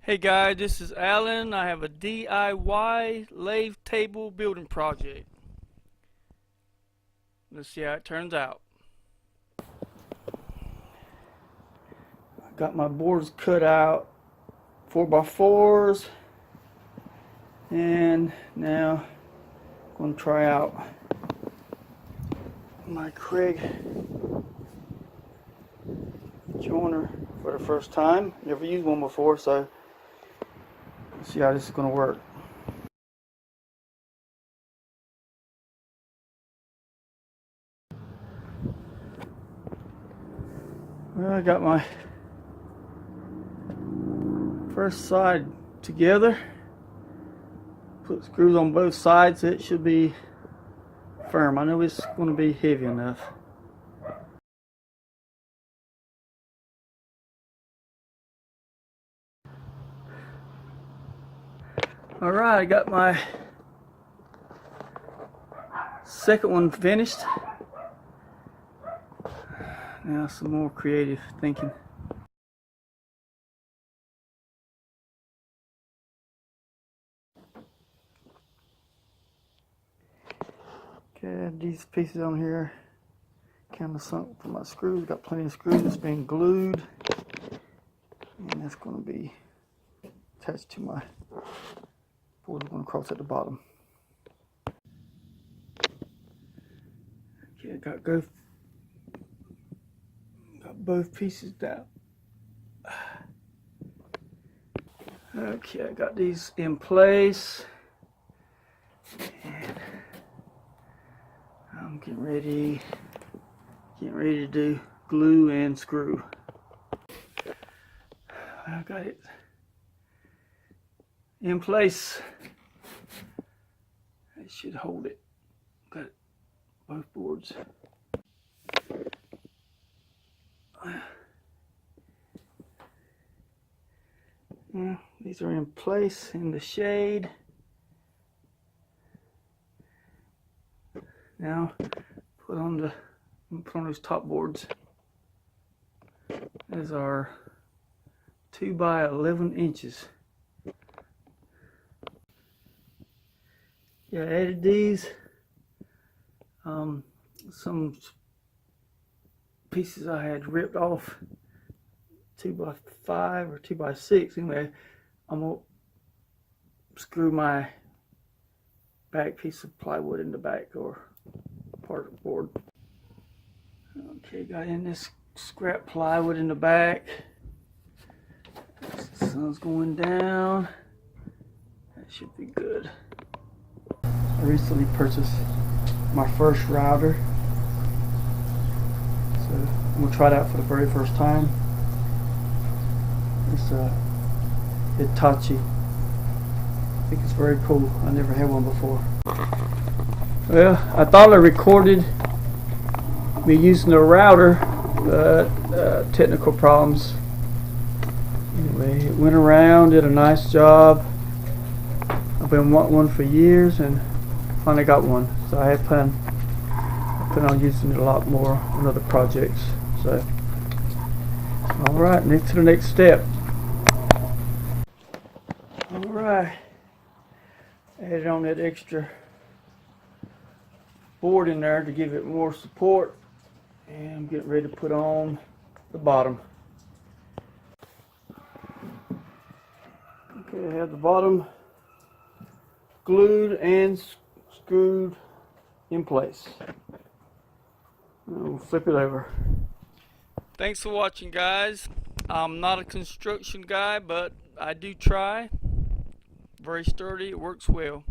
Hey guys, this is Alan. I have a DIY lathe table building project. Let's see how it turns out. I got my boards cut out 4x4s, and now I'm going to try out my Kregg joiner for the first time. Never used one before, so let's see how this is going to work. Well, I got my first side together. Put screws on both sides. It should be firm. I know it's going to be heavy enough. Alright, I got my second one finished. Now some more creative thinking. Okay, I have these pieces on here. Kind of sunk for my screws. Got plenty of screws. It's been glued, and that's going to be attached to my board. Going to cross at the bottom. Okay, I got both pieces down. Okay, I got these in place, and I'm getting ready to do glue and screw. I got it in place. It should hold it. Got it, both boards. These are in place in the shade. Now put on those top boards. These are 2 by 11 inches. Yeah, I added these. Some pieces I had ripped off 2 by 5 or 2 by 6. Anyway, I'm gonna screw my back piece of plywood in the back or part of the board. Okay, got in this scrap plywood in the back. The sun's going down. That should be good. I recently purchased my first router, so I'm gonna try it out for the very first time. It's a Hitachi. I think it's very cool. I never had one before. Well, I thought I recorded me using the router, but technical problems. Anyway, it went around, did a nice job. I've been wanting one for years and finally got one. So I plan on using it a lot more on other projects. So, alright, to the next step. Alright, added on that extra board in there to give it more support, and I'm getting ready to put on the bottom. Okay, I have the bottom glued and screwed in place. We'll flip it over. Thanks for watching, guys. I'm not a construction guy, but I do try. Very sturdy, it works well.